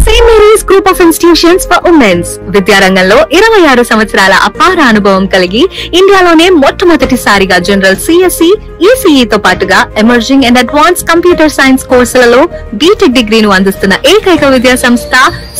St. Mary's Group of Institutions for Women's విద్యారంగంలో 26 సంవత్సరాల అపార అనుభవం కలిగి ఇండియాలోనే మొట్టమొదటిసారిగా జనరల్ సిఎస్సి, ఈసీఈ తో పాటుగా emerging and advance computer science కోర్సులలో బీటెక్ డిగ్రీను అందిస్తున్న ఏకైక విద్యా సంస్థ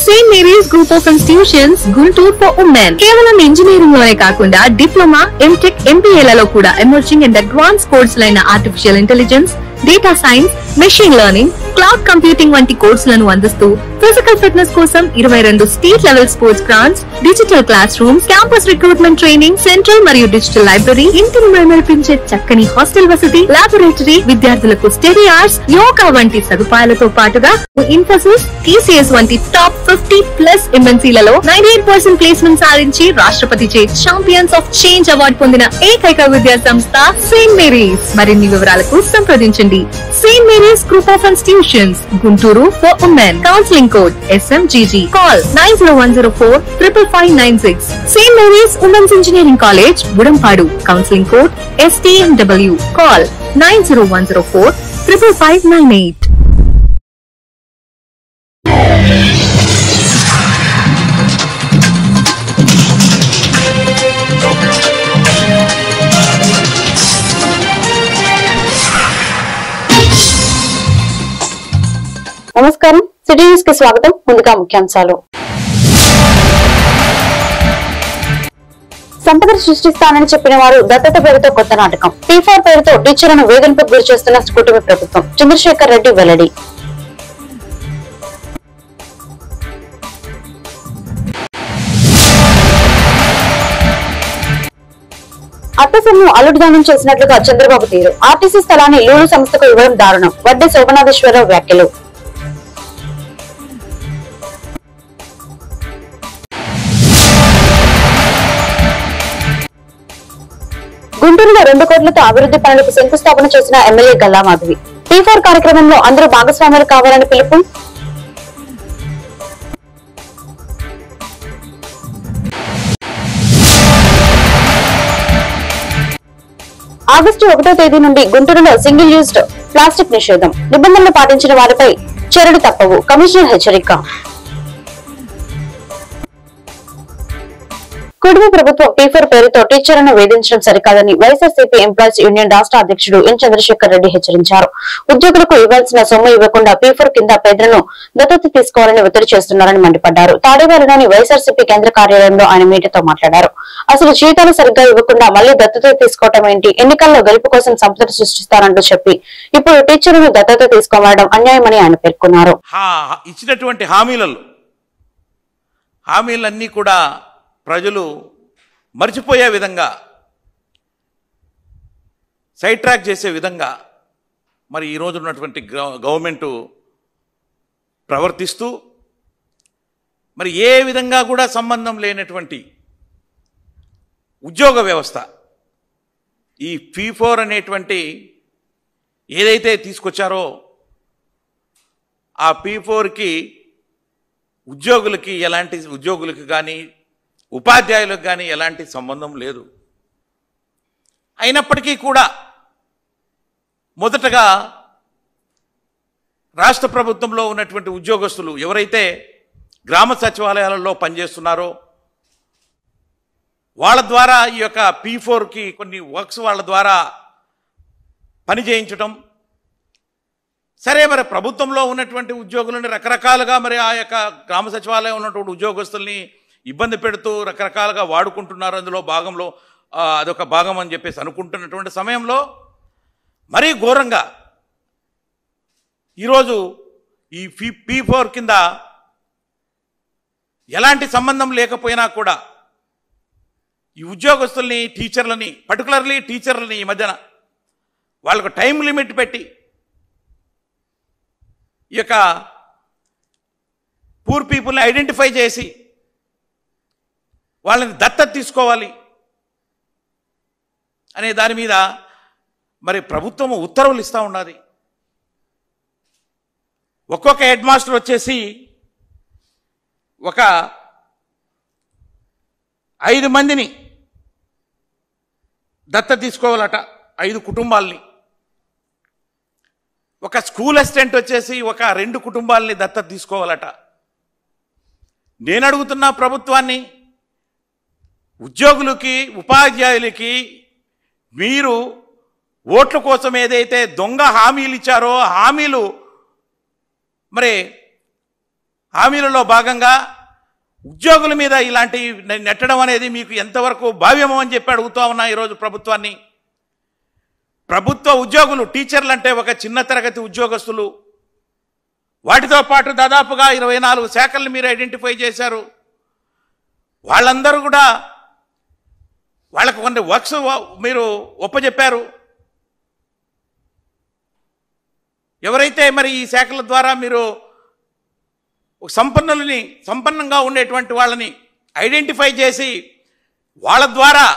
saint Mary's group of institutions Guntur for women. కేవలం ఇంజనీరింగ్ లోనే కాకుండా డిప్లొమా, ఎంటెక్, ఎంబీఏలలో కూడా ఎమర్జింగ్ అండ్ అడ్వాన్స్ కోర్సులైన artificial intelligence, data science, machine learning, cloud computing వంటి కోర్సులను అందిస్తూ ఫిజికల్ ఫిట్నెస్ కోసం 22 state level sports grounds, digital classrooms, campus recruitment training, central మరియు డిజిటల్ లైబ్రరీ, ఇంటిని మెరిపించే చక్కని హాస్టల్ వసతి, లాబొరేటరీ, విద్యార్థులకు స్టడీ అవర్స్, యోగా వంటి సదుపాయాలతో పాటుగా ఇన్ఫోసిస్, టీసీఎస్ వంటి టాప్ 50+ ఎంఎన్సీలలో 98% ప్లేస్మెంట్ సాధించి రాష్ట్రపతి చే ఛాంపియన్స్ ఆఫ్ చేంజ్ అవార్డు పొందిన ఏకైక విద్యా సంస్థ సెయింట్ మేరీస్. మరిన్ని వివరాలకు సంప్రదించండి. Saint Mary's group of institutions Guntur for women. Counselling code SMGG. Call 9010455596. St. Mary's Women's Engineering College, Budampadu. Counseling code STMW. Call 9010455598. నమస్కారం, సిటీ న్యూస్ కి స్వాగతం. ముందుగా ముఖ్యాంశాలు. సంపదను సృష్టిస్తానని చెప్పిన వారు దత్తత పేరుతో కొత్త నాటకం. P4 పేరుతో టీచర్లను వేధింపుకు గురి చేస్తున్న కూటమి ప్రభుత్వం. చంద్రశేఖర్ రెడ్డి వెల్లడి. అత్తసొమ్ము అల్లుడిదానం చేసినట్లుగా చంద్రబాబు తీరు. ఆర్టీసీ స్థలాన్ని లూలు సంస్థకు ఇవ్వడం దారుణం. వడ్డే శోభనాథేశ్వరరావు వ్యాఖ్యలు. గుంటూరులో 2 కోట్లతో అభివృద్ధి పనులకు శంకుస్థాపన చేసిన ఎమ్మెల్యే గల్లా మాధవి. P4 కార్యక్రమంలో అందరూ భాగస్వాములు కావాలని పిలుపు. ఆగస్టు 1వ తేదీ నుండి గుంటూరులో సింగిల్ యూజ్డ్ ప్లాస్టిక్ నిషేధం. నిబంధనలు పాటించిన వారిపై చర్యలు తప్పవు. కమిషనర్ హెచ్చరిక. కుటుంబ ప్రభుత్వం P4 పేరుతో టీచర్లను వేధించడం సరికాదని వైఎస్ఆర్సీపీ ఎంప్లాయీస్ యూనియన్ రాష్ట్ర అధ్యక్షుడు ఎన్ చంద్రశేఖర్ రెడ్డి హెచ్చరించారు. ఉద్యోగులకు ఇవ్వాల్సిన సొమ్ము ఇవ్వకుండా P4 కింద పేదలను దత్తత తీసుకోవాలని ఒత్తిడి చేస్తున్నారని మండిపడ్డారు. తాడేవారిలోని వైఎస్ఆర్సీపీ కేంద్ర కార్యాలయంలో ఆయన మీడియాతో మాట్లాడారు. అసలు జీతాలు సరిగ్గా ఇవ్వకుండా మళ్లీ దత్తత తీసుకోవటం ఏంటి? ఎన్నికల్లో గెలుపు కోసం సంపదను సృష్టిస్తారంటూ చెప్పి ఇప్పుడు టీచర్లను దత్తత తీసుకోవడం అన్యాయమని ఆయన పేర్కొన్నారు. ఇచ్చినటువంటి హామీలన్నీ కూడా ప్రజలు మర్చిపోయే విధంగా, సైడ్ ట్రాక్ చేసే విధంగా మరి ఈరోజు ఉన్నటువంటి గవర్నమెంటు ప్రవర్తిస్తూ మరి ఏ విధంగా కూడా సంబంధం లేనటువంటి ఉద్యోగ వ్యవస్థ ఈ P4 అనేటువంటి ఏదైతే తీసుకొచ్చారో ఆ P4కి ఉద్యోగులకి కానీ ఉపాధ్యాయులకు కానీ ఎలాంటి సంబంధం లేదు. అయినప్పటికీ కూడా మొదటగా రాష్ట్ర ప్రభుత్వంలో ఉన్నటువంటి ఉద్యోగస్తులు ఎవరైతే గ్రామ సచివాలయాలలో పనిచేస్తున్నారో వాళ్ళ ద్వారా ఈ యొక్క P4కి కొన్ని వర్క్స్ వాళ్ళ ద్వారా పని చేయించడం. సరే, మరి ప్రభుత్వంలో ఉన్నటువంటి ఉద్యోగులని రకరకాలుగా మరి ఆ యొక్క గ్రామ సచివాలయం ఉన్నటువంటి ఉద్యోగస్తుల్ని ఇబ్బంది పెడుతూ రకరకాలుగా వాడుకుంటున్నారు. అందులో భాగంలో అదొక భాగం అని చెప్పేసి అనుకుంటున్నటువంటి సమయంలో మరీ ఘోరంగా ఈరోజు ఈ P4 కింద ఎలాంటి సంబంధం లేకపోయినా కూడా ఈ ఉద్యోగస్తుల్ని, టీచర్లని, పర్టికులర్లీ టీచర్లని ఈ మధ్యన వాళ్ళకు టైం లిమిట్ పెట్టి ఈ యొక్క పూర్ పీపుల్ని ఐడెంటిఫై చేసి వాళ్ళని దత్తత తీసుకోవాలి అనే దాని మీద మరి ప్రభుత్వం ఉత్తర్వులు ఇస్తూ ఉన్నది. ఒక్కొక్క హెడ్ మాస్టర్ వచ్చేసి ఒక 5 మందిని దత్తత తీసుకోవాలట, 5 కుటుంబాలని. ఒక స్కూల్ అసిస్టెంట్ వచ్చేసి ఒక 2 కుటుంబాలని దత్తత తీసుకోవాలట. నేను అడుగుతున్న ప్రభుత్వాన్ని, ఉద్యోగులకి ఉపాధ్యాయులకి మీరు ఓట్ల కోసం ఏదైతే దొంగ హామీలు ఇచ్చారో హామీలలో భాగంగా ఉద్యోగుల మీద ఇలాంటి నెట్టడం అనేది మీకు ఎంతవరకు భావ్యమో అని చెప్పి అడుగుతూ ఉన్నా ఈరోజు ప్రభుత్వాన్ని. ప్రభుత్వ ఉద్యోగులు, టీచర్లు అంటే ఒక చిన్న తరగతి ఉద్యోగస్తులు, వాటితో పాటు దాదాపుగా 24 శాఖల్ని మీరు ఐడెంటిఫై చేశారు. వాళ్ళందరూ కూడా వాళ్ళకు కొన్ని వర్క్స్ మీరు ఒప్పజెప్పారు. ఎవరైతే మరి ఈ శాఖల ద్వారా మీరు సంపన్నంగా ఉండేటువంటి వాళ్ళని ఐడెంటిఫై చేసి వాళ్ళ ద్వారా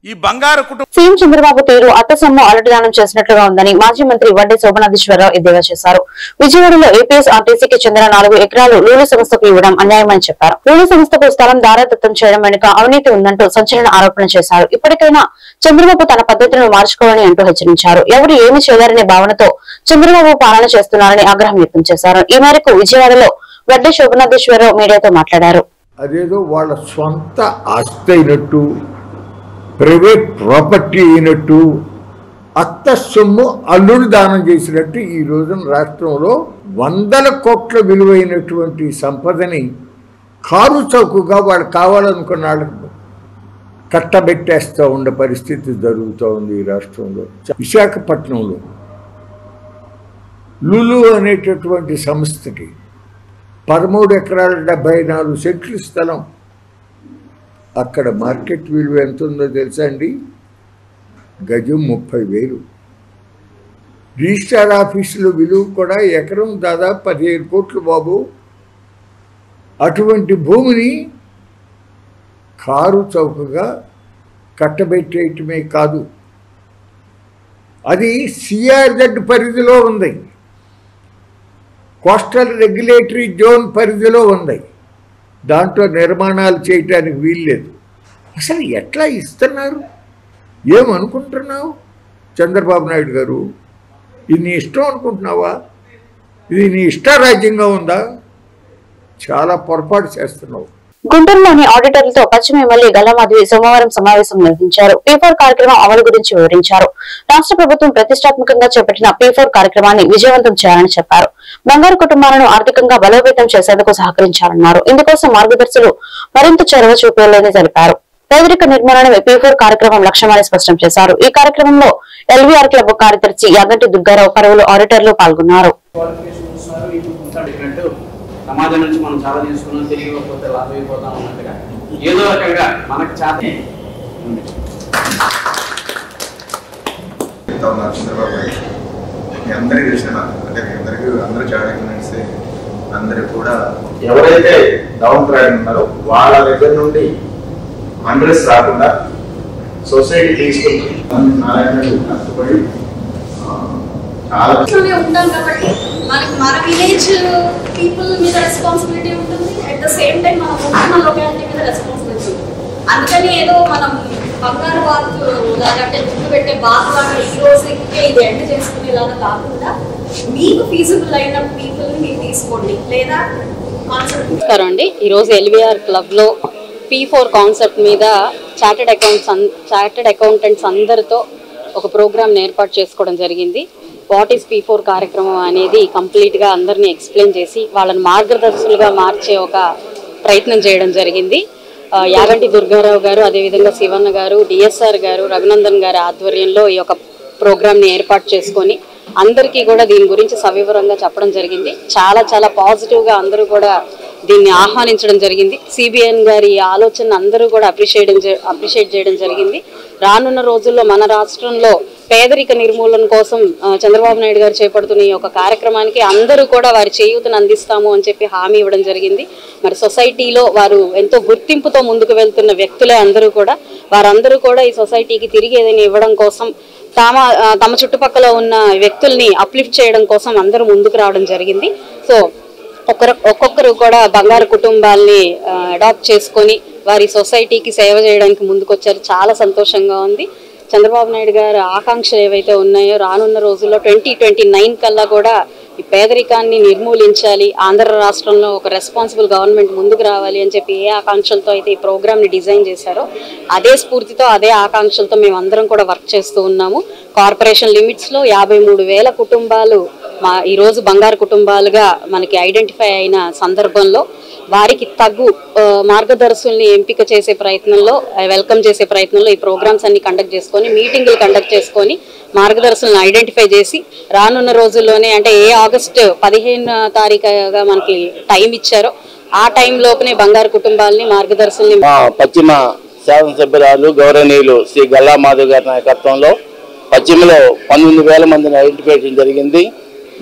ఈ బంగారు కుటుంబం. సీఎం చంద్రబాబు తీరు అట్టసొమ్ము అలటిదానం చేసినట్లుగా ఉందని మాజీ మంత్రి వడ్డే శోభనాధీశ్వరరావు ఎద్దేవా చేశారు. విజయవాడలో ఏపీఎస్ ఆర్టీసీకి చెందిన 4 ఎకరాలు లూలు సంస్థకు ఇవ్వడం అన్యాయమని చెప్పారు. లూలు సంస్థకు స్థలం దారాదత్తం చేయడం వెనుక అవినీతి ఉందంటూ సంచలన ఆరోపణ చేశారు. ఇప్పటికైనా చంద్రబాబు తన పద్ధతులను మార్చుకోవాలని అంటూ హెచ్చరించారు. ఎవరు ఏమి చేయలేరనే భావనతో చంద్రబాబు పాలన చేస్తున్నారని ఆగ్రహం వ్యక్తం చేశారు. ఈ మేరకు విజయవాడలో వడ్డే శోభనాధీశ్వరరావు మీడియాతో మాట్లాడారు. అదేదో వాళ్ళ సొంత ఆస్తి అయినట్టు, ప్రైవేట్ ప్రాపర్టీ అయినట్టు, అత్త సొమ్ము అల్లుడు దానం చేసినట్టు ఈ రోజున రాష్ట్రంలో 100 కోట్ల విలువైనటువంటి సంపదని కారు చౌకగా వాళ్ళు కావాలనుకున్న వాళ్ళకు కట్టబెట్టేస్తూ ఉండే పరిస్థితి జరుగుతూ ఉంది ఈ రాష్ట్రంలో. విశాఖపట్నంలో లులు అనేటటువంటి సంస్థకి 13 ఎకరాల 74 సెంట్లు స్థలం. అక్కడ మార్కెట్ విలువ ఎంత ఉందో తెలుసా అండి? గజం 30,000. రిజిస్ట్రార్ ఆఫీసులో విలువ కూడా ఎకరం దాదాపు 15 కోట్లు బాబు. అటువంటి భూమిని కారు చౌకగా కట్టబెట్టేయటమే కాదు, అది సిఆర్జెడ్ పరిధిలో ఉంది, కోస్టల్ రెగ్యులేటరీ జోన్ పరిధిలో ఉంది. దాంట్లో నిర్మాణాలు చేయటానికి వీల్లేదు. అసలు ఎట్లా ఇస్తున్నారు? ఏమనుకుంటున్నావు చంద్రబాబు నాయుడు గారు? ఇది నీ ఇష్టం అనుకుంటున్నావా? ఇది నీ ఇష్టారాజ్యంగా ఉందా? చాలా పొరపాటు చేస్తున్నావు. గుంటూరులోని ఆడిటర్లతో పశ్చిమ ఎమ్మెల్యే గల్లామాధవి సోమవారం సమావేశం నిర్వహించారు. P4 కార్యక్రమం అమలు గురించి వివరించారు. రాష్ట్ర ప్రభుత్వం ప్రతిష్టాత్మకంగా చేపట్టిన P4 కార్యక్రమాన్ని విజయవంతం చేయాలని చెప్పారు. బంగారు కుటుంబాలను ఆర్థికంగా బలోపేతం చేసేందుకు సహకరించాలన్నారు. ఇందుకోసం మార్గదర్శులు మరింత చొరవ చూపాలని తెలిపారు. పేదరిక నిర్మూలనమే P4 కార్యక్రమం లక్ష్యమని స్పష్టం చేశారు. ఈ కార్యక్రమంలో LVR క్లబ్ కార్యదర్శి యాగంటి దుర్గారావు, పలువురు ఆడిటర్లు పాల్గొన్నారు. సమాజం నుంచి మనం చాలా తీసుకున్నాం, తెలియకపోతే లాభ అయిపోతాం అన్నట్టుగా ఏదో రకంగా మనకు చంద్రబాబు అందరికీ తెలిసిన అంటే అందరూ చాలా ఎకనామిక్స్ అందరూ కూడా ఎవరైతే డౌన్ ట్రాక్ ఉన్నారో వాళ్ళ దగ్గర నుండి అండ్రెస్ రాకుండా సొసైటీ తీసుకుంటుంది కష్టపడి చాలా ఉంటాం కాబట్టి మనకి మన విలేజ్ పీపుల్ మీద రెస్పాన్సిబిలిటీ ఉంటుంది. అట్ ద సేమ్ టైం మనం ఉంటున్న లొకాలిటీ మీద రెస్పాన్సిబిలిటీ ఉంటుంది. అందుకని ఏదో మనం బంగారు బాతు అంటే చుట్టూ పెట్టే బాతు లాగా ఈ రోజుకే ఇది ఎండ్ చేసుకునేలాగా కాకుండా మీకు ఫీజిబుల్ అయిన పీపుల్ని మీరు తీసుకోండి లేదా కాన్సెప్ట్. అండి ఈరోజు LVR క్లబ్లో P4 కాన్సెప్ట్ మీద చార్టెడ్ అకౌంటెంట్స్ అందరితో ఒక ప్రోగ్రామ్ ఏర్పాటు చేసుకోవడం జరిగింది. వాట్ ఈస్ P4 కార్యక్రమం అనేది కంప్లీట్గా అందరినీ ఎక్స్ప్లెయిన్ చేసి వాళ్ళని మార్గదర్శులుగా మార్చే ఒక ప్రయత్నం చేయడం జరిగింది. యాగంటి దుర్గారావు గారు, అదేవిధంగా శివన్న గారు, DSR గారు, రఘునందన్ గారి ఆధ్వర్యంలో ఈ యొక్క ప్రోగ్రామ్ని ఏర్పాటు చేసుకొని అందరికీ కూడా దీని గురించి సవివరంగా చెప్పడం జరిగింది. చాలా చాలా పాజిటివ్గా అందరూ కూడా దీన్ని ఆహ్వానించడం జరిగింది. CBN గారి ఆలోచన అందరూ కూడా అప్రిషియేట్ చేయడం జరిగింది. రానున్న రోజుల్లో మన రాష్ట్రంలో పేదరిక నిర్మూలన కోసం చంద్రబాబు నాయుడు గారు చేపడుతున్న ఈ యొక్క కార్యక్రమానికి అందరూ కూడా వారి చేయూతను అందిస్తాము అని చెప్పి హామీ ఇవ్వడం జరిగింది. మరి సొసైటీలో వారు ఎంతో గుర్తింపుతో ముందుకు వెళ్తున్న వ్యక్తులే అందరూ కూడా. వారందరూ కూడా ఈ సొసైటీకి తిరిగి ఏదైనా ఇవ్వడం కోసం తమ చుట్టుపక్కల ఉన్న వ్యక్తుల్ని అప్లిఫ్ట్ చేయడం కోసం అందరూ ముందుకు రావడం జరిగింది. సో ఒక్కొక్కరు కూడా బంగారు కుటుంబాల్ని అడాప్ట్ చేసుకొని వారి సొసైటీకి సేవ చేయడానికి ముందుకొచ్చారు. చాలా సంతోషంగా ఉంది. చంద్రబాబు నాయుడు గారి ఆకాంక్షలు ఏవైతే ఉన్నాయో రానున్న రోజుల్లో 2029 కల్లా కూడా ఈ పేదరికాన్ని నిర్మూలించాలి, ఆంధ్ర రాష్ట్రంలో ఒక రెస్పాన్సిబుల్ గవర్నమెంట్ ముందుకు రావాలి అని చెప్పి ఏ ఆకాంక్షలతో అయితే ఈ ప్రోగ్రామ్ని డిజైన్ చేశారో అదే స్ఫూర్తితో అదే ఆకాంక్షలతో మేము అందరం కూడా వర్క్ చేస్తూ ఉన్నాము. కార్పొరేషన్ లిమిట్స్లో 53,000 కుటుంబాలు ఈరోజు బంగారు కుటుంబాలుగా మనకి ఐడెంటిఫై అయిన సందర్భంలో వారికి తగ్గు మార్గదర్శుల్ని ఎంపిక చేసే ప్రయత్నంలో, వెల్కమ్ చేసే ప్రయత్నంలో ఈ ప్రోగ్రామ్స్ అన్ని కండక్ట్ చేసుకొని, మీటింగ్లు కండక్ట్ చేసుకొని మార్గదర్శులను ఐడెంటిఫై చేసి రానున్న రోజుల్లోనే అంటే ఆగస్టు 15వ తారీఖుగా మనకి టైం ఇచ్చారో ఆ టైం లోపునే బంగారు కుటుంబాలని మార్గదర్శుల్ని పశ్చిమ శాసనసభ్యురాలు గౌరవనీయులు శ్రీ గల్లా మాధవ్ గారి నాయకత్వంలో పశ్చిమలో 19,000 మందిని ఐడెంటిఫై చేయడం జరిగింది.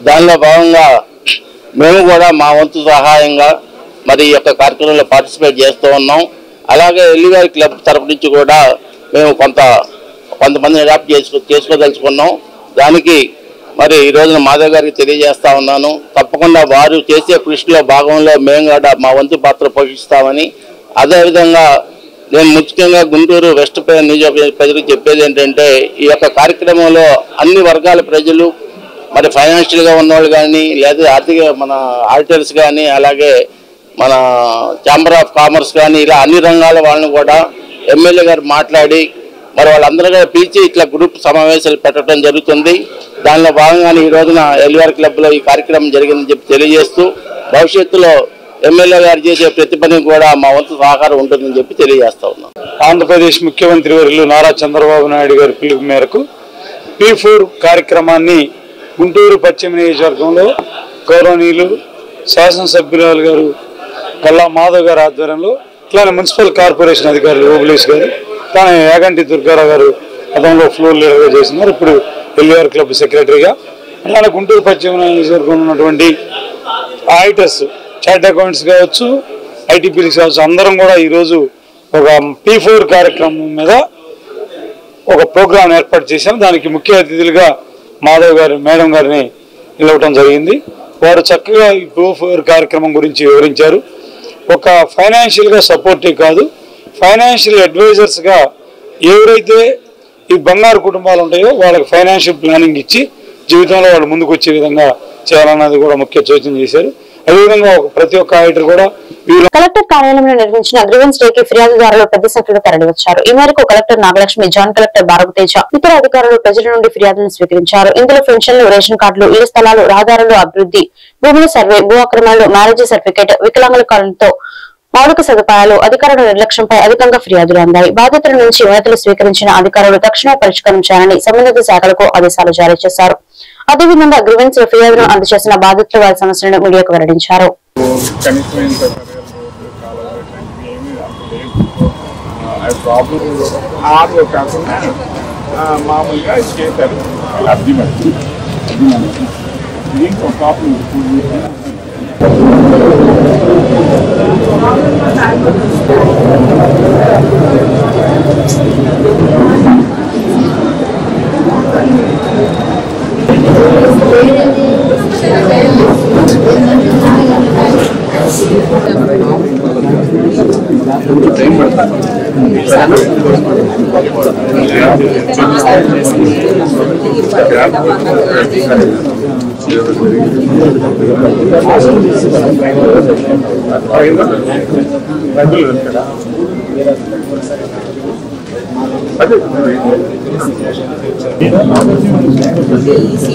దానిలో భాగంగా మేము కూడా మా వంతు సహాయంగా మరి ఈ యొక్క కార్యక్రమంలో పార్టిసిపేట్ చేస్తూ ఉన్నాం. అలాగే ఎల్లిగారి క్లబ్ తరపు నుంచి కూడా మేము కొంతమందిని అడాప్ట్ చేసుకోదలుచుకున్నాం. దానికి మరి ఈ రోజున మాధవ్ గారికి తెలియజేస్తా ఉన్నాను. తప్పకుండా వారు చేసే కృషిలో భాగంలో మేము కూడా మా వంతు పాత్ర పోషిస్తామని, అదేవిధంగా నేను ముఖ్యంగా గుంటూరు వెస్ట్ నియోజకవర్గ ప్రజలకు చెప్పేది ఏంటంటే ఈ యొక్క కార్యక్రమంలో అన్ని వర్గాల ప్రజలు మరి ఫైనాన్షియల్గా ఉన్నవాళ్ళు కానీ, లేదా ఆర్థిక మన ఆడిటర్స్ కానీ, అలాగే మన ఛాంబర్ ఆఫ్ కామర్స్ కానీ, ఇలా అన్ని రంగాల వాళ్ళని కూడా ఎమ్మెల్యే గారు మాట్లాడి మరి వాళ్ళందరూ కూడా పిలిచి ఇట్లా గ్రూప్ సమావేశాలు పెట్టడం జరుగుతుంది. దానిలో భాగంగానే ఈ రోజున ఎల్ఆర్ క్లబ్లో ఈ కార్యక్రమం జరిగిందని చెప్పి తెలియజేస్తూ భవిష్యత్తులో ఎమ్మెల్యే గారు చేసే ప్రతి పని కూడా మా వంతు సహకారం ఉంటుందని చెప్పి తెలియజేస్తా ఉన్నాం. ఆంధ్రప్రదేశ్ ముఖ్యమంత్రి వర్యులు నారా చంద్రబాబు నాయుడు గారి పిలుపు మేరకు P4 కార్యక్రమాన్ని గుంటూరు పశ్చిమ నియోజకవర్గంలో గౌరవనీయులు శాసనసభ్యురాలు గారు గల్లా మాధవ్ గారి ఆధ్వర్యంలో, ఇట్లానే మున్సిపల్ కార్పొరేషన్ అధికారులు ఓబులేష్ గారు, ఇట్లానే యాగంటి దుర్గారావు గారు గతంలో ఫ్లోర్ లీడర్గా చేస్తున్నారు, ఇప్పుడు ఎల్ఆర్ క్లబ్ సెక్రటరీగా, అట్లానే గుంటూరు పశ్చిమ నియోజకవర్గంలో ఉన్నటువంటి ఆడిటర్స్, చార్ట్ అకౌంట్స్ కావచ్చు, ఐటీపీసీ కావచ్చు, అందరం కూడా ఈరోజు ఒక P4 కార్యక్రమం మీద ఒక ప్రోగ్రాం ఏర్పాటు చేశాం. దానికి ముఖ్య అతిథులుగా మాధవ్ గారు మేడం గారిని నిలవటం జరిగింది. వారు చక్కగా ఈ P4 కార్యక్రమం గురించి వివరించారు. ఒక ఫైనాన్షియల్గా సపోర్టే కాదు, ఫైనాన్షియల్ అడ్వైజర్స్గా ఎవరైతే ఈ బంగారు కుటుంబాలు ఉంటాయో వాళ్ళకి ఫైనాన్షియల్ ప్లానింగ్ ఇచ్చి జీవితంలో వాళ్ళు ముందుకు వచ్చే విధంగా చేయాలన్నది కూడా ముఖ్య సూచన చేశారు. అదేవిధంగా ప్రతి ఒక్క ఆడిటర్ కూడా కలెక్టర్ కార్యాలయంలో నిర్వహించిన గ్రీవెన్స్ డే కి ఫిర్యాదుదారులు పెద్ద సంఖ్యలో తరలివచ్చారు. ఈ మేరకు కలెక్టర్ నాగలక్ష్మి, జాయింట్ కలెక్టర్ భారతతేజ, ఇతర అధికారులు ప్రజల నుండి ఫిర్యాదులను స్వీకరించారు. ఇందులో పెన్షన్లు, రేషన్ కార్డులు, ఇళ్ల స్థలాలు, రహదారులు అభివృద్ధి, భూముల సర్వే, భూ ఆక్రమణలు, మ్యారేజ్ సర్టిఫికేట్, వికలాంగుల కారణంతో మౌలిక సదుపాయాలు, అధికారుల నిర్లక్ష్యంపై అధికంగా ఫిర్యాదులు అందాయి. బాధితుల నుంచి వినతులు స్వీకరించిన అధికారులు తక్షణమే పరిష్కారం చేయాలని సంబంధిత శాఖలకు ఆదేశాలు జారీ చేశారు. అదేవిధంగా గ్రీవెన్స్ ఫిర్యాదులను అందజేసిన బాధితులు వారి సమస్యలను మీడియాకు వెల్లడించారు. మామూలుగా చేశారు అర్థమైంది. దీనికి ఒక కాపీ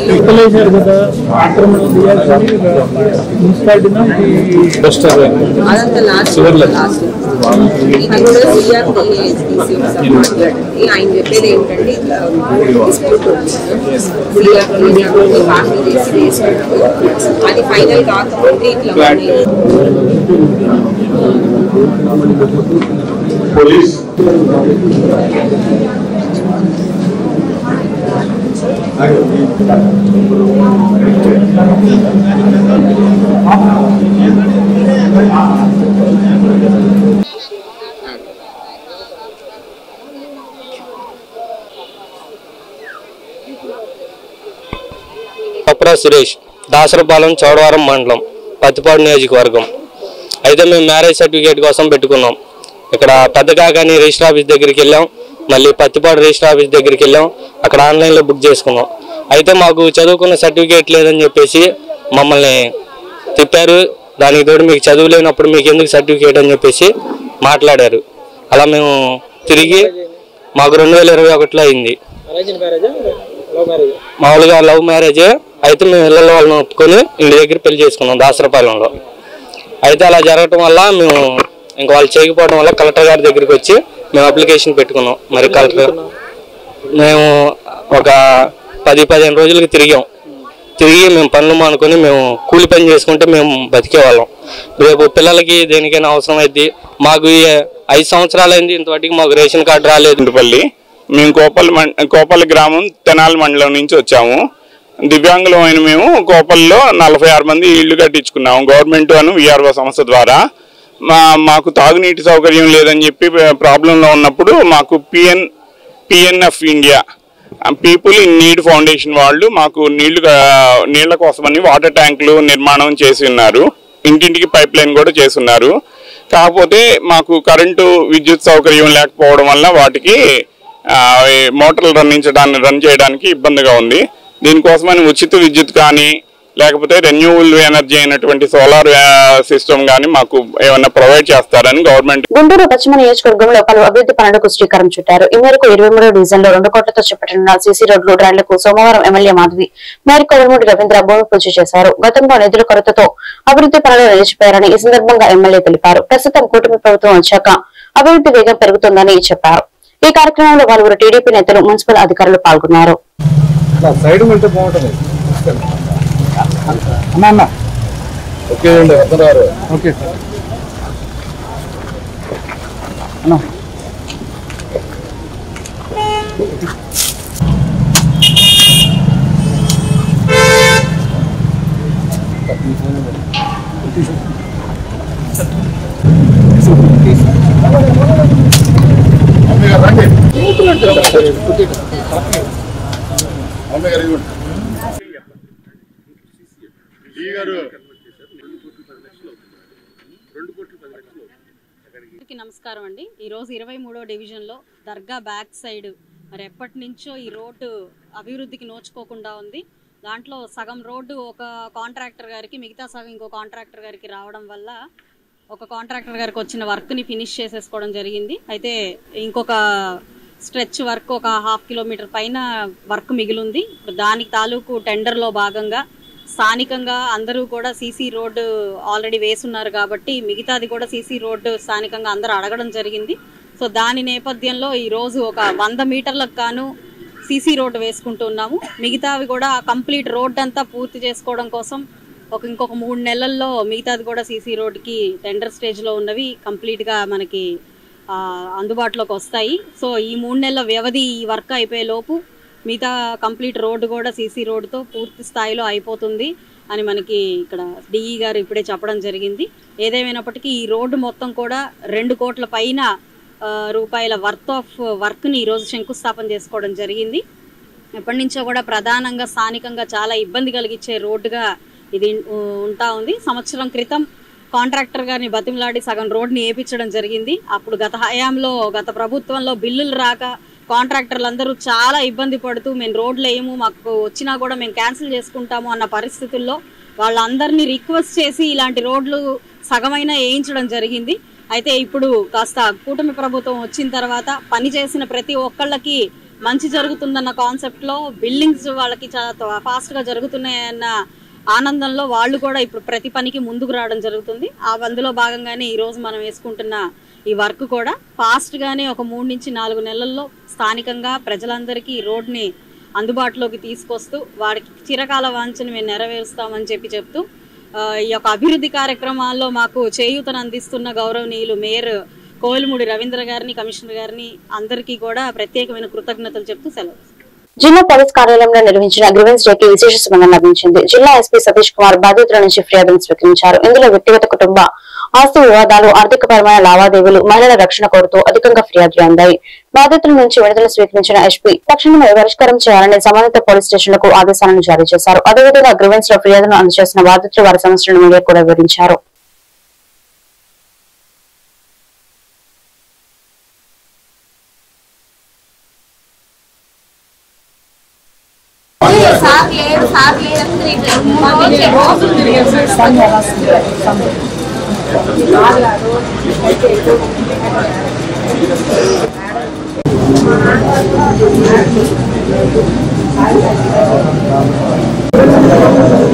చెప్పలేశారు కదా, ఆక్రమణ మున్సిపాలిటీ ఆయన చెప్పేది ఏంటంటే అది ఫైనల్ కాకపోతే ఇట్లా పోలీస్ సురేష్, దాసరపాలెం, చౌడవరం మండలం, పత్తిపాడు నియోజకవర్గం. అయితే మేము మ్యారేజ్ సర్టిఫికేట్ కోసం పెట్టుకున్నాం. ఇక్కడ పెద్దకాకాని రిజిస్టర్ ఆఫీస్ దగ్గరికి వెళ్ళాం, మళ్ళీ పత్తిపాడు రిజిస్టర్ ఆఫీస్ దగ్గరికి వెళ్ళాం. అక్కడ ఆన్లైన్లో బుక్ చేసుకున్నాం. అయితే మాకు చదువుకున్న సర్టిఫికేట్ లేదని చెప్పేసి మమ్మల్ని తిప్పారు. దానికి తోడు మీకు చదువు లేనప్పుడు మీకు ఎందుకు సర్టిఫికేట్ అని చెప్పేసి మాట్లాడారు. అలా మేము తిరిగి మాకు 2021లో అయింది. మామూలుగా లవ్ మ్యారేజే. అయితే మేము ఇళ్ళలో వాళ్ళని ఒప్పుకొని ఇంటి దగ్గర పెళ్లి చేసుకున్నాం దాసరపాలెంలో. అయితే అలా జరగటం వల్ల మేము ఇంకా వాళ్ళు చేయకపోవడం వల్ల కలెక్టర్ గారి దగ్గరికి వచ్చి మేము అప్లికేషన్ పెట్టుకున్నాం. మరి కలెక్టర్ మేము ఒక 10-15 రోజులకి తిరిగి మేము పనులు మానుకొని మేము కూలి పని చేసుకుంటే మేము బతికేవాళ్ళం. రేపు పిల్లలకి దేనికైనా అవసరం అయింది. మాకు 5 సంవత్సరాలైంది ఇంతవరకు మాకు రేషన్ కార్డు రాలేదు. మేము కోపల్లి గ్రామం తెనాలి మండలం నుంచి వచ్చాము. దివ్యాంగులమైన మేము కోపల్లో 46 మంది ఇళ్లు కట్టించుకున్నాము గవర్నమెంట్ అను విఆర్ఓ సంస్థ ద్వారా. మాకు తాగునీటి సౌకర్యం లేదని చెప్పి ప్రాబ్లంలో ఉన్నప్పుడు మాకు PNF India people in need foundation వాళ్ళు మాకు నీళ్ల కోసమని వాటర్ ట్యాంకులు నిర్మాణం చేసి ఉన్నారు. ఇంటింటికి పైప్ లైన్ కూడా చేస్తున్నారు. కాకపోతే మాకు కరెంటు విద్యుత్ సౌకర్యం లేకపోవడం వల్ల వాటికి మోటార్లు రన్ చేయడానికి ఇబ్బందిగా ఉంది. దీనికోసమని ఉచిత విద్యుత్ కానీ లేకపోతే రెన్యూవబుల్ ఎనర్జీ అయినటువంటి సోలార్ సిస్టమ్ గానీ మాకు ఏమన్నా ప్రొవైడ్ చేస్తారని గవర్నమెంట్. గుంటూరు పశ్చిమ నియోజకవర్గంలో పలు అభివృద్ధి పనులకు శ్రీకారం చుట్టారు. ఈ మేరకు 23వ డివిజన్లో 2 కోట్లతో చేపట్టనున్న సీసీ రోడ్లు డ్రైన్లకు సోమవారం ఎమ్మెల్యే మాధవి, మేయర్ కోవెలమూడి రవీంద్ర భూమి పూజ చేశారు. గతంలో నిధుల కొరతతో అభివృద్ధి పనులు నిలిచిపోయారని ఈ సందర్భంగా ఎమ్మెల్యే తెలిపారు. ప్రస్తుతం కూటమి ప్రభుత్వం వచ్చాక అభివృద్ధి వేగం పెరుగుతుందని చెప్పారు. ఈ కార్యక్రమంలో పలువురు టీడీపీ నేతలు, మున్సిపల్ అధికారులు పాల్గొన్నారు. నమస్కారం అండి. ఈరోజు 23వ డివిజన్లో దర్గా బ్యాక్ సైడ్ మరి ఎప్పటి నుంచో ఈ రోడ్డు అభివృద్ధికి నోచుకోకుండా ఉంది. దాంట్లో సగం రోడ్డు ఒక కాంట్రాక్టర్ గారికి, మిగతా సగం ఇంకో కాంట్రాక్టర్ గారికి రావడం వల్ల ఒక కాంట్రాక్టర్ గారికి వచ్చిన వర్క్ని ఫినిష్ చేసేసుకోవడం జరిగింది. అయితే ఇంకొక స్ట్రెచ్ వర్క్ ఒక 1/2 కిలోమీటర్ పైన వర్క్ మిగిలింది. దానికి తాలూకు టెండర్లో భాగంగా స్థానికంగా అందరూ కూడా సీసీ రోడ్డు ఆల్రెడీ వేసున్నారు కాబట్టి మిగతాది కూడా సీసీ రోడ్డు స్థానికంగా అందరూ అడగడం జరిగింది. సో దాని నేపథ్యంలో ఈరోజు ఒక 100 మీటర్లకు గాను సీసీ రోడ్డు వేసుకుంటున్నాము. మిగతావి కూడా కంప్లీట్ రోడ్డు అంతా పూర్తి చేసుకోవడం కోసం ఇంకొక 3 నెలల్లో మిగతాది కూడా సీసీ రోడ్డుకి టెండర్ స్టేజ్లో ఉన్నవి కంప్లీట్గా మనకి అందుబాటులోకి వస్తాయి. సో ఈ 3 నెలల వ్యవధి ఈ వర్క్ అయిపోయే లోపు మిగతా కంప్లీట్ రోడ్డు కూడా సీసీ రోడ్డుతో పూర్తి స్థాయిలో అయిపోతుంది అని మనకి ఇక్కడ డిఈ గారు ఇప్పుడే చెప్పడం జరిగింది. ఏదేమైనప్పటికీ ఈ రోడ్డు మొత్తం కూడా 2 కోట్ల పైన రూపాయల వర్త్ ఆఫ్ వర్క్ని ఈరోజు శంకుస్థాపన చేసుకోవడం జరిగింది. ఎప్పటి నుంచో కూడా ప్రధానంగా స్థానికంగా చాలా ఇబ్బంది కలిగించే రోడ్డుగా ఇది ఉంటా ఉంది. సంవత్సరం క్రితం కాంట్రాక్టర్ గారిని బతిమలాడి సగం రోడ్ని వేయించడం జరిగింది. అప్పుడు గత ప్రభుత్వంలో బిల్లులు రాక కాంట్రాక్టర్లు అందరూ చాలా ఇబ్బంది పడుతూ మేము రోడ్లు వేయము, మాకు వచ్చినా కూడా మేము క్యాన్సిల్ చేసుకుంటాము అన్న పరిస్థితుల్లో వాళ్ళందరినీ రిక్వెస్ట్ చేసి ఇలాంటి రోడ్లు సగమైనా వేయించడం జరిగింది. అయితే ఇప్పుడు కాస్త కూటమి ప్రభుత్వం వచ్చిన తర్వాత పని చేసిన ప్రతి ఒక్కళ్ళకి మంచి జరుగుతుందన్న కాన్సెప్ట్లో బిల్డింగ్స్ వాళ్ళకి చాలా ఫాస్ట్గా జరుగుతున్నాయన్న ఆనందంలో వాళ్ళు కూడా ఇప్పుడు ప్రతి పనికి ముందుకు రావడం జరుగుతుంది. అందులో భాగంగానే ఈరోజు మనం వేసుకుంటున్న ఈ వర్క్ కూడా ఫాస్ట్గానే ఒక 3 నుంచి 4 నెలల్లో స్థానికంగా ప్రజలందరికీ ఈ రోడ్ని అందుబాటులోకి తీసుకొస్తూ వాడికి చిరకాల వాంఛను మేము నెరవేరుస్తామని చెప్తూ ఈ యొక్క అభివృద్ధి కార్యక్రమాల్లో మాకు చేయూతను అందిస్తున్న గౌరవనీయులు మేయర్ కోవెలమూడి రవీంద్ర గారిని, కమిషనర్ గారిని అందరికీ కూడా ప్రత్యేకమైన కృతజ్ఞతలు చెప్తూ సెలవు. జిల్లా పోలీస్ కార్యాలయంలో నిర్వహించిన గ్రీవెన్స్ డేకి విశేష స్పందన లభించింది. జిల్లా ఎస్పీ సతీష్ కుమార్ బాధితుల నుంచి ఫిర్యాదులు స్వీకరించారు. ఇందులో వ్యక్తిగత, కుటుంబ ఆస్తి వివాదాలు, ఆర్థికపరమైన లావాదేవీలు, మహిళల రక్షణ కోరుతూ అధికంగా ఫిర్యాదులు అందాయి. బాధితుల నుంచి విడుదల స్వీకరించిన ఎస్పీ తక్షణమే పరిష్కారం చేయాలని సంబంధిత పోలీస్ స్టేషన్లకు ఆదేశాలను జారీ చేశారు. అదేవిధంగా గ్రీవెన్స్ లో ఫిర్యాదును అందజేసిన బాధితులు వారి సమస్యలను మీడియా కూడా వివరించారు. సార్ లేరు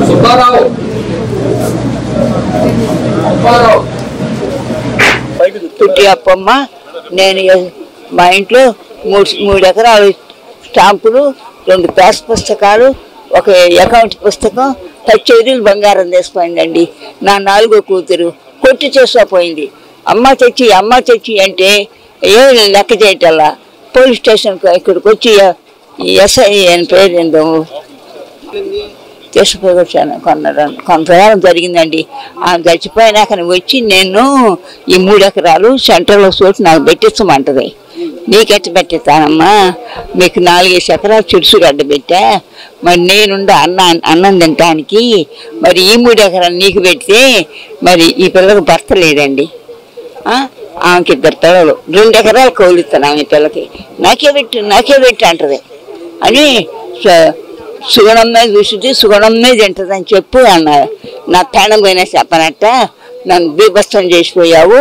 సుబ్బారావు తుట్టి అప్పమ్మ. నేను మా ఇంట్లో మూడు ఎకరాలు స్టాంపులు, 2 ప్యాస్ పుస్తకాలు, ఒక అకౌంట్ పుస్తకం, 10 చైరీలు బంగారం తీసుకుపోయిందండి. నా 4వ కూతురు కొట్టి చేసుకోపోయింది. అమ్మ తెచ్చి అంటే ఏం లెక్క చేయటల్లా పోలీస్ స్టేషన్కి ఇక్కడికి వచ్చి ఎస్ఐ అని పేరు ఏందో తీసుకుపోయి వచ్చాను. కొంతకాలం జరిగిందండి. ఆమె చచ్చిపోయినాక వచ్చి నేను ఈ 3 ఎకరాలు సెంట్రల్లో చోటు నాకు పెట్టించమంటది. నీకెట్ట పెట్టిస్తానమ్మా, మీకు 4 ఎకరాలు చిరుసుగడ్డ పెట్టా, మరి నేనుండ అన్నం తినటానికి, మరి ఈ 3 ఎకరాలు నీకు పెడితే మరి ఈ పిల్లలకు భర్త లేదండి. ఆమెకి 2 పిల్లలు, 2 ఎకరాలు కౌలుస్తాను ఆమె పిల్లకి. నాకే పెట్టి అంటది అని సుగుణమ్మే చూసి సుగుణమ్మే తింటదని చెప్పు అన్నారు. నా ప్రాణం పోయినా చెప్పనట్ట, నన్ను బీభత్సం చేసిపోయావు,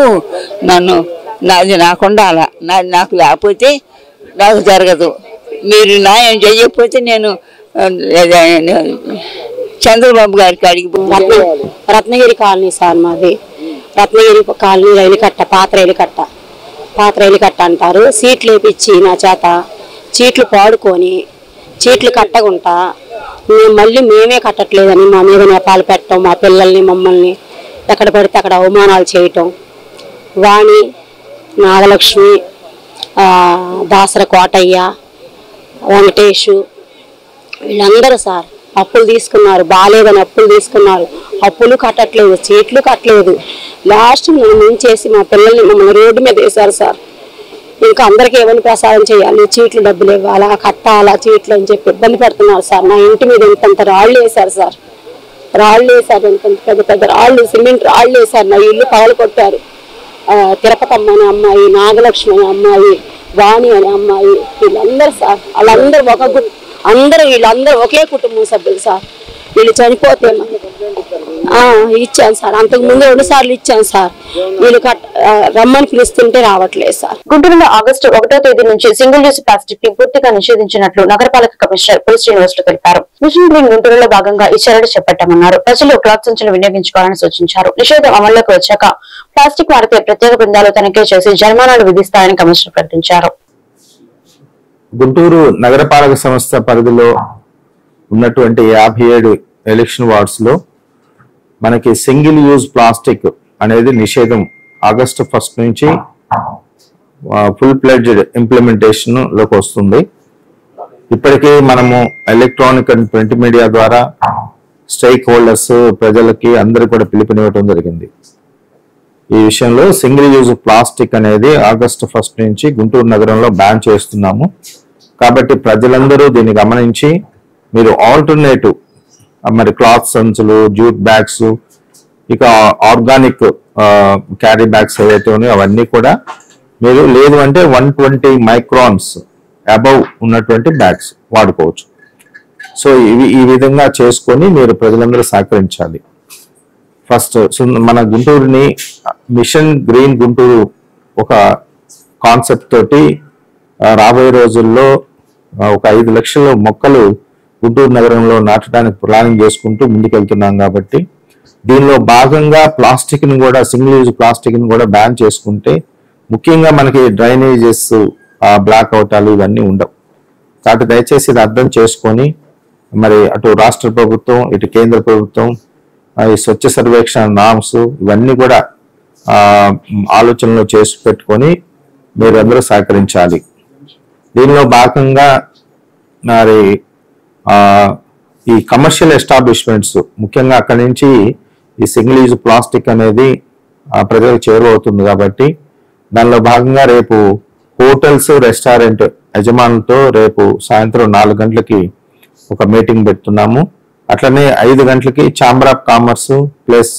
నాది నాకుండా అలా, నాది నాకు లేకపోతే నాకు జరగదు, మీరు న్యాయం చేయకపోతే నేను చంద్రబాబు గారికి అడిగి. రత్నగిరి కాలనీ సార్ మాది. రత్నగిరి కాలనీ రైలు కట్ట, పాత రైలు కట్ట అంటారు. సీట్లు వేపించి నా చేత చీట్లు పాడుకొని చీట్లు కట్టగుంటా మళ్ళీ మేమే కట్టట్లేదని మా మీద నేపాలు పెట్టడం, మా పిల్లల్ని మమ్మల్ని ఎక్కడ పడితే అక్కడ అవమానాలు చేయటం. వాణి, నాగలక్ష్మి, దాసర కోటయ్య, వెంకటేషు వీళ్ళందరూ సార్ అప్పులు తీసుకున్నారు. బాగాలేదని అప్పులు తీసుకున్నారు. అప్పులు కట్టట్లేదు, చీట్లు కట్టలేదు. లాస్ట్ మేము చేసి మా పిల్లల్ని మమ్మల్ని రోడ్డు మీద వేశారు సార్. ఇంకా అందరికీ ఏమని ప్రసాదం చేయాలి, చీట్లు డబ్బులు ఇవ్వాలా, కట్టాలా చీట్లు అని చెప్పి ఇబ్బంది పెడుతున్నారు సార్. నా ఇంటి మీద ఇంతంత రాళ్ళు వేశారు సార్. ఇంత పెద్ద రాళ్ళు, సిమెంట్ రాళ్ళు వేశారు. నా ఇల్లు పగలు కొట్టారు. తిరుపతి అమ్మ అనే అమ్మాయి, నాగలక్ష్మి అనే అమ్మాయి, వాణి అనే అమ్మాయి, వీళ్ళందరూ సార్, వీళ్ళందరూ ఒకే కుటుంబం సభ్యులు సార్. వీళ్ళు చనిపోతే ఇచ్చాను సార్. అంతకు ముందు 2 సార్లు ఇచ్చాను సార్. వీళ్ళు రమ్మని పిలుస్తుంటే రావట్లేదు సార్. గుంటూరులో ఆగస్టు 1వ తేదీ నుంచి సింగిల్ యూజ్ ప్లాస్టిక్ ని పూర్తిగా నిషేధించినట్లు నగరపాలక కమిషనర్ పుల్ శ్రీనివాసులు తెలిపారు. మిషన్ గ్రీన్ గుంటూరులో భాగంగా ఈ చర్యలు చేపట్టామన్నారు. ప్రజలు క్లాత్ సంచులు వినియోగించుకోవాలని సూచించారు. నిషేధం అమల్లోకి వచ్చాక ప్లాస్టిక్ వాడితే ప్రత్యేక బృందాలు తనిఖీ చేసి జరిమానాలు విధిస్తారని కమిషనర్ ప్రకటించారు. గుంటూరు నగరపాలక సంస్థ పరిధిలో ఉన్నటువంటి 57 ఎలక్షన్ వార్డ్స్ లో మనకి సింగిల్ యూజ్ ప్లాస్టిక్ అనేది నిషేధం ఆగస్టు 1 నుంచి ఫుల్ ప్లెడ్జ్డ్ ఇంప్లిమెంటేషన్ లోకి వస్తుంది. ఇప్పటికే మనము ఎలక్ట్రానిక్ అండ్ ప్రింట్ మీడియా ద్వారా స్టేక్ హోల్డర్స్, ప్రజలకి అందరూ కూడా పిలుపునివ్వడం జరిగింది. ఈ విషయంలో సింగిల్ యూజ్ ప్లాస్టిక్ అనేది ఆగస్టు 1 నుంచి గుంటూరు నగరంలో బ్యాన్ చేస్తున్నాము. కాబట్టి ప్రజలందరూ దీన్ని గమనించి మీరు ఆల్టర్నేటివ్ మరి క్లాత్ సంచులు, జూట్ బ్యాగ్స్, ఇక ఆర్గానిక్ క్యారీ బ్యాగ్స్ ఏవైతే ఉన్నాయో అవన్నీ కూడా మీరు లేదు అంటే 120 మైక్రాన్స్ అబవ్ ఉన్నటువంటి బ్యాగ్స్ వాడుకోవచ్చు. సో ఈ విధంగా చేసుకొని మీరు ప్రజలందరూ సహకరించాలి. ఫస్ట్ మన గుంటూరుని మిషన్ గ్రీన్ గుంటూరు ఒక కాన్సెప్ట్ తోటి రాబోయే రోజుల్లో ఒక 5 లక్షల మొక్కలు గుంటూరు నగరంలో నాటడానికి ప్లానింగ్ చేసుకుంటూ ముందుకెళ్తున్నాం. కాబట్టి దీనిలో భాగంగా ప్లాస్టిక్ ని కూడా, సింగిల్ యూజ్ ప్లాస్టిక్ ని కూడా బ్యాన్ చేసుకుంటే ముఖ్యంగా మనకి డ్రైనేజెస్, బ్లాక్ అవుటాలు ఇవన్నీ ఉండవు. కాబట్టి దయచేసి ఇది అర్థం చేసుకొని మరి అటు రాష్ట్ర ప్రభుత్వం, ఇటు కేంద్ర ప్రభుత్వం ఈ స్వచ్ఛ సర్వేక్షణ నామ్స్ ఇవన్నీ కూడా ఆలోచనలో చేసి పెట్టుకొని మీరు అందరూ సహకరించాలి. దీనిలో భాగంగా మరి ఈ కమర్షియల్ ఎస్టాబ్లిష్మెంట్స్ ముఖ్యంగా అక్కడి నుంచి ఈ సింగిల్ యూజ్ ప్లాస్టిక్ అనేది ప్రజలకు చేరువవుతుంది. కాబట్టి దానిలో భాగంగా రేపు హోటల్స్, రెస్టారెంట్ యజమానులతో రేపు సాయంత్రం 4 గంటలకి ఒక మీటింగ్ పెడుతున్నాము. అట్లనే 5 గంటలకి ఛాంబర్ ఆఫ్ కామర్స్ ప్లస్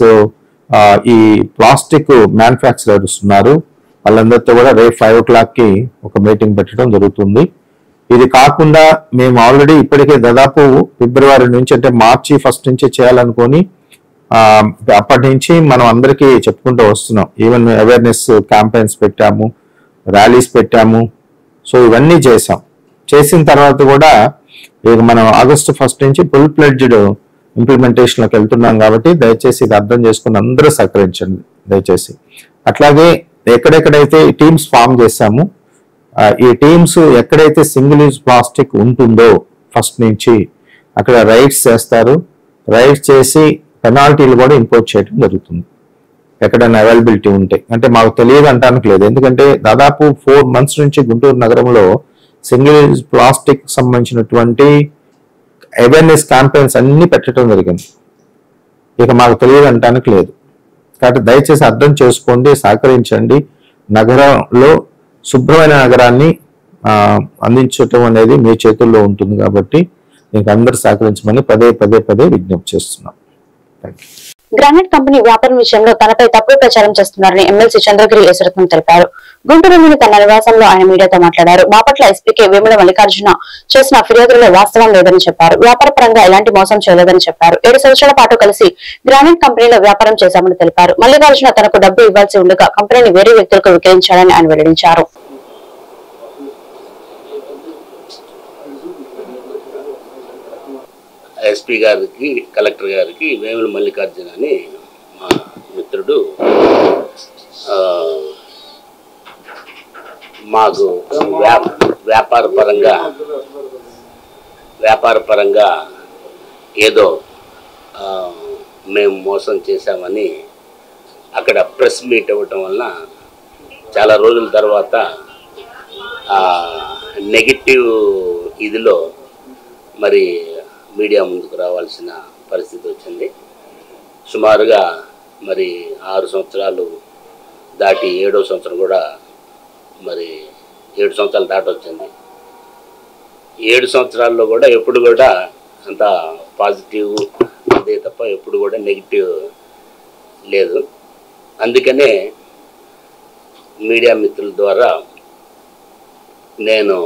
ఈ ప్లాస్టిక్ మ్యానుఫ్యాక్చరర్స్ ఉన్నారు, వాళ్ళందరితో కూడా రేపు 5 o'clockకి ఒక మీటింగ్ పెట్టడం జరుగుతుంది. ఇది కాకుండా మేము ఆల్రెడీ ఇప్పటికే దాదాపు ఫిబ్రవరి నుంచి అంటే మార్చి 1 నుంచి చేయాలనుకొని అప్పటి నుంచి మనం అందరికీ చెప్పుకుంటూ వస్తున్నాం. ఈవెన్ అవేర్నెస్ క్యాంపెయిన్స్ పెట్టాము, ర్యాలీస్ పెట్టాము. సో ఇవన్నీ చేసిన తర్వాత కూడా ఇక మనం ఆగస్టు 1 నుంచి ఫుల్ ఫ్లెడ్జ్డ్ ఇంప్లిమెంటేషన్లోకి వెళ్తున్నాం. కాబట్టి దయచేసి ఇది అర్థం చేసుకుని అందరూ సహకరించండి దయచేసి. అట్లాగే ఎక్కడెక్కడైతే టీమ్స్ ఫామ్ చేశాము, ఈ టీమ్స్ ఎక్కడైతే సింగిల్ యూజ్ ప్లాస్టిక్ ఉంటుందో ఫస్ట్ నుంచి అక్కడ రైడ్స్ చేస్తారు. రైడ్స్ చేసి పెనాల్టీలు కూడా ఇంపోజ్ చేయడం జరుగుతుంది ఎక్కడైనా అవైలబిలిటీ ఉంటే. అంటే మాకు తెలియదు అంటానికి లేదు, ఎందుకంటే దాదాపు 4 months నుంచి గుంటూరు నగరంలో సింగిల్ యూజ్ ప్లాస్టిక్ సంబంధించినటువంటి అవేర్నెస్ క్యాంపెయిన్స్ అన్ని పెట్టడం జరిగింది. ఇక మాకు తెలియదు అంటానికి లేదు. కాబట్టి దయచేసి అర్థం చేసుకోండి, సహకరించండి. నగరంలో శుభ్రమైన నగరాన్ని అందించటం అనేది మీ చేతుల్లో ఉంటుంది. కాబట్టి మీకు అందరూ సహకరించమని పదే విజ్ఞప్తి చేస్తున్నాం. Thank you. గ్రానైట్ కంపెనీ వ్యాపారం విషయంలో తనపై తప్పుడు ప్రచారం చేస్తున్నారని ఎమ్మెల్సీ చంద్రగిరి యేసరత్నం తెలిపారు. గుంటూరులోని తన నివాసంలో ఆయన మీడియాతో మాట్లాడారు. బాపట్ల ఎస్పీకే వేముల మల్లికార్జున చేసిన ఫిర్యాదులలో వాస్తవం లేదని చెప్పారు. వ్యాపార పరంగా ఎలాంటి మోసం చేయలేదని చెప్పారు. 7 సంవత్సరాల పాటు కలిసి గ్రానైట్ కంపెనీలో వ్యాపారం చేశామని తెలిపారు. మల్లికార్జున తనకు డబ్బు ఇవ్వాల్సి ఉండగా కంపెనీని వేరే వ్యక్తులకు విక్రయించాలని ఆయన వెల్లడించారు. ఎస్పీ గారికి, కలెక్టర్ గారికి వేముల మల్లికార్జున అని మా మిత్రుడు మాకు వ్యాపార పరంగా ఏదో మేము మోసం చేశామని అక్కడ ప్రెస్ మీట్ ఇవ్వటం వలన చాలా రోజుల తర్వాత నెగిటివ్ ఇదిలో మరి మీడియా ముందుకు రావాల్సిన పరిస్థితి వచ్చింది. సుమారుగా మరి 6 సంవత్సరాలు దాటి 7వ సంవత్సరం కూడా మరి 7 సంవత్సరాలు దాటి వచ్చింది. 7 సంవత్సరాల్లో కూడా ఎప్పుడు కూడా అంత పాజిటివ్ అదే తప్ప ఎప్పుడు కూడా నెగిటివ్ లేదు. అందుకనే మీడియా మిత్రుల ద్వారా నేను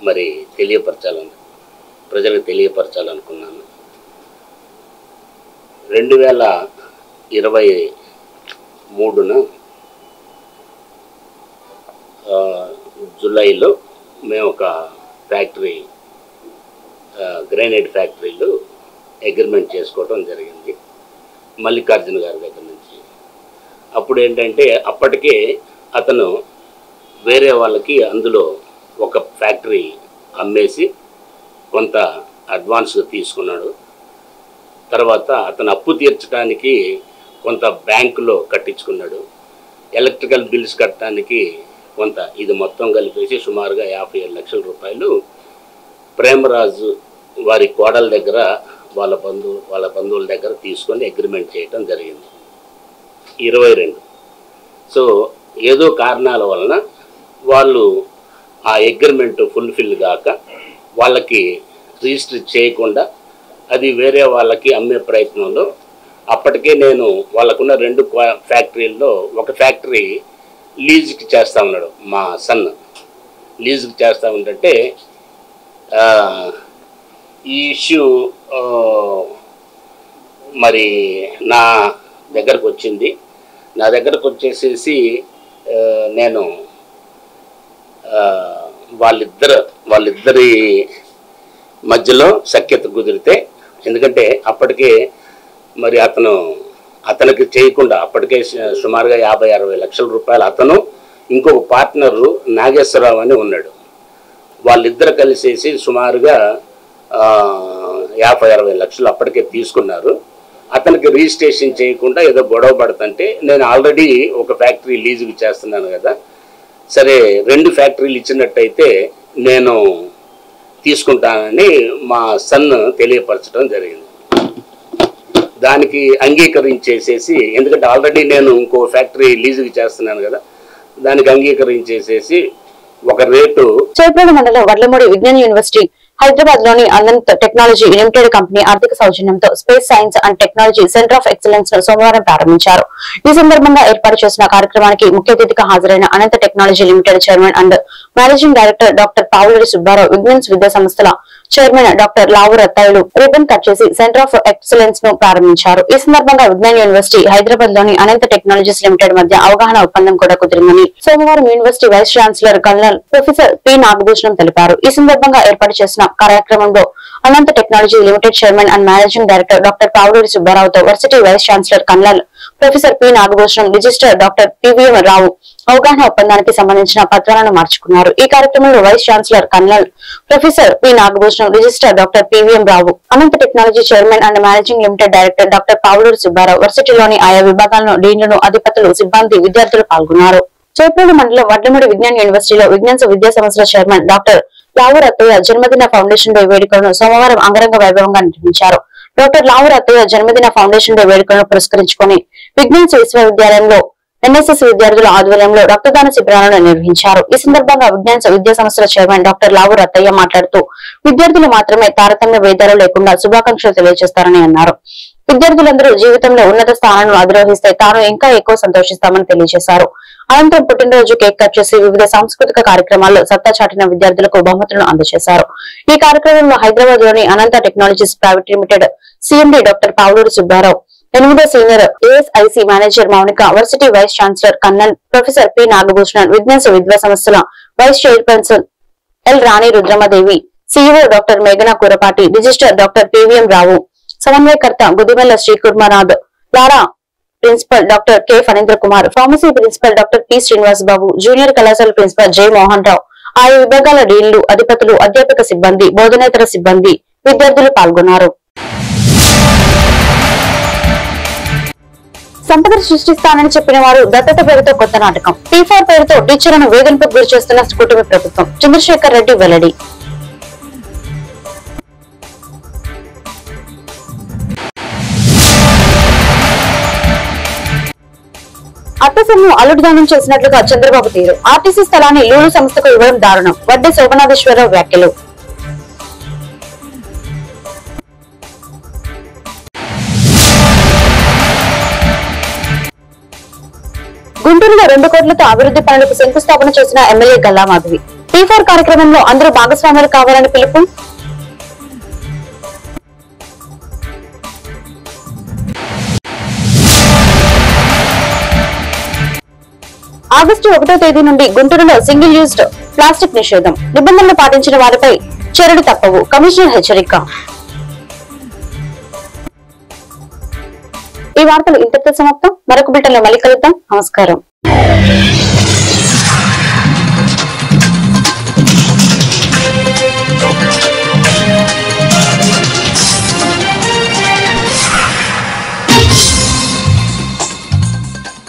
మరి ప్రజలకు తెలియపరచాలనుకున్నాను. 2023 జూలైలో మేము ఒక ఫ్యాక్టరీ గ్రానైట్ ఫ్యాక్టరీలో అగ్రిమెంట్ చేసుకోవడం జరిగింది మల్లికార్జున గారి దగ్గర నుంచి. అప్పుడు ఏంటంటే అప్పటికే అతను వేరే వాళ్ళకి అందులో ఒక ఫ్యాక్టరీ అమ్మేసి కొంత అడ్వాన్స్గా తీసుకున్నాడు. తర్వాత అతను అప్పు తీర్చడానికి కొంత బ్యాంకులో కట్టించుకున్నాడు. ఎలక్ట్రికల్ బిల్స్ కట్టడానికి కొంత, ఇది మొత్తం కలిపేసి సుమారుగా 57 లక్షల రూపాయలు ప్రేమరాజు వారి కోడల దగ్గర వాళ్ళ బంధువుల దగ్గర తీసుకొని అగ్రిమెంట్ చేయటం జరిగింది 22. సో ఏదో కారణాల వలన వాళ్ళు ఆ అగ్రిమెంట్ ఫుల్ఫిల్ కాక వాళ్ళకి రిజిస్టర్ చేయకుండా అది వేరే వాళ్ళకి అమ్మే ప్రయత్నంలో అప్పటికే నేను వాళ్ళకున్న 2 ఫ్యాక్టరీల్లో ఒక ఫ్యాక్టరీ లీజుకి చేస్తూ ఉన్నాడు. మా సన్ లీజుకి చేస్తూ ఉంటే ఈ ఇష్యూ మరి నా దగ్గరకు వచ్చింది. నా దగ్గరకు వచ్చేసేసి నేను వాళ్ళిద్దరి మధ్యలో సఖ్యత కుదిరితే, ఎందుకంటే అప్పటికే మరి అతనికి చేయకుండా అప్పటికే సుమారుగా 50-60 లక్షల రూపాయలు అతను ఇంకొక పార్ట్నరు నాగేశ్వరరావు అని ఉన్నాడు. వాళ్ళిద్దరు కలిసేసి సుమారుగా 50-60 లక్షలు అప్పటికే తీసుకున్నారు. అతనికి రిజిస్ట్రేషన్ చేయకుండా ఏదో గొడవ పడుతుంటే నేను ఆల్రెడీ ఒక ఫ్యాక్టరీ లీజుకి చేస్తున్నాను కదా, సరే 2 ఫ్యాక్టరీలు ఇచ్చినట్టయితే నేను తీసుకుంటానని మా సన్ తెలియపరచడం జరిగింది. దానికి అంగీకరించేసేసి, ఎందుకంటే ఆల్రెడీ నేను ఇంకో ఫ్యాక్టరీ లీజుకి చేస్తున్నాను కదా, దానికి అంగీకరించేసేసి ఒక రేటు. చేబ్రోలు మండలం వడ్లమూడి విజ్ఞాన యూనివర్సిటీ హైదరాబాద్ లోని అనంత్ టెక్నాలజీ లిమిటెడ్ కంపెనీ ఆర్థిక సౌజన్యంతో space science and technology centre of excellence ను సోమవారం ప్రారంభించారు. ఈ సందర్భంగా ఏర్పాటు చేసిన కార్యక్రమానికి ముఖ్య అతిథిగా హాజరైన Anant technology limited chairman and managing director doctor Pavuluri Subbarao, Vignan's విద్యా సంస్థల చైర్మన్ డాక్టర్ లావు రత్తాయుడు రిబన్ కట్ చేసి సెంటర్ ఆఫ్ ఎక్సలెన్స్ ను ప్రారంభించారు. ఈ సందర్భంగా విజ్ఞాన్ యూనివర్సిటీ హైదరాబాద్ లోని అనంత్ టెక్నాలజీస్ లిమిటెడ్ మధ్య అవగాహన ఒప్పందం కూడా కుదిరిందని సోమవారం university vice chancellor colonel professor P Nagabhushanam తెలిపారు. ఈ సందర్భంగా ఏర్పాటు చేసిన కార్యక్రమంలో Anant technology limited chairman and managing director doctor Pavuluri సుబ్బారావుతో varsity vice chancellor colonel professor P Nagabhushanam, register doctor PVM Rao అవగాహన ఒప్పందానికి సంబంధించిన పత్రాలను మార్చుకున్నారు. ఈ కార్యక్రమంలో vice chancellor colonel professor P Nagabhushanam, register doctor PVM Rao, Anant technology chairman and managing limited director doctor Pavuluri Subbarao, వర్సిటీలోని ఆయా విభాగాలను డీన్లను, అధిపతులు, సిబ్బంది, విద్యార్థులు పాల్గొన్నారు. చేపూరు మండలం వడ్లమూడి విజ్ఞాన్ యూనివర్సిటీలో విజ్ఞాన్స్ విద్యా సంస్థల చైర్మన్ డాక్టర్ లావు రత్తయ్య జన్మదిన ఫౌండేషన్ డే వేడుకలను సోమవారం అంగరంగ వైభవంగా నిర్వహించారు. డాక్టర్ లావు రత్తయ్య జన్మదిన ఫౌండేషన్ డే వేడుకలను పురస్కరించుకుని విజ్ఞాన్స్ విశ్వవిద్యాలయంలో ఎన్ఎస్ఎస్ విద్యార్థుల ఆధ్వర్యంలో రక్తదాన శిబిరాలను నిర్వహించారు. ఈ సందర్భంగా విజ్ఞాన్స్ విద్యా సంస్థల చైర్మన్ డాక్టర్ లావు రత్తయ్య మాట్లాడుతూ విద్యార్థులు మాత్రమే తారతమ్య భేదాలు లేకుండా శుభాకాంక్షలు తెలియజేస్తారని అన్నారు. విద్యార్థులందరూ జీవితంలో ఉన్నత స్థానాలను అధిరోహిస్తే తాను ఇంకా ఎక్కువ సంతోషిస్తామని తెలియజేశారు. అనంతరం పుట్టినరోజు కేక్ కట్ చేసి వివిధ సాంస్కృతిక కార్యక్రమాల్లో సత్తా చాటిన విద్యార్థులకు బహుమతులను అందజేశారు. ఈ కార్యక్రమంలో హైదరాబాద్ లోని Ananta technologies private limited CMD doctor Pavuluri Subbarao, 8వ senior ASIC manager Mounika, varsity vice chancellor colonel professor P Nagabhushanan, Vignan's విద్యా సంస్థల vice chairperson L Rani Rudramadevi, CEO doctor మేఘనా Kurapati, register doctor PVM Rao, సమన్వయకర్త Gudimella Srikurmanath, Lara principal doctor K Phanindra Kumar, pharmacy principal doctor P Srinivas Babu, junior కళాశాల ప్రిన్సిపల్ జె మోహన్ రావు, ఆయా విభాగాల డీన్లు, అధిపతులు, అధ్యాపక సిబ్బంది, బోధనేతర సిబ్బంది, విద్యార్థులు పాల్గొన్నారు. సంపదను సృష్టిస్తానని చెప్పిన వారు దత్తత పేరుతో కొత్త నాటకం. P4 పేరుతో టీచర్లను వేధింపుకు గురి చేస్తున్న కూటమి ప్రభుత్వం. చంద్రశేఖర్ రెడ్డి వెల్లడి. అత్తసొమ్ము అల్లుడిదానం చేసినట్లుగా చంద్రబాబు తీరు. ఆర్టీసీ స్థలాన్ని లూలు సంస్థకు ఇవ్వడం దారుణం. వడ్డే శోభనాథేశ్వరరావు వ్యాఖ్యలు. గుంటూరులో 2 కోట్లతో అభివృద్ధి పనులకు శంకుస్థాపన చేసిన ఎమ్మెల్యే గల్లా మాధవి. P4 కార్యక్రమంలో అందరూ భాగస్వాములు కావాలని పిలుపు. ఆగస్టు 1వ తేదీ నుండి గుంటూరులో సింగిల్ యూజ్డ్ ప్లాస్టిక్ నిషేధం. నిబంధనలు పాటించిన వారిపై చర్యలు తప్పవు. కమిషనర్ హెచ్చరిక. ఈ వార్తలు ఇంతటితో సమాప్తం. మరొక బిల్టన్లో మళ్ళీ కలుద్దాం. నమస్కారం.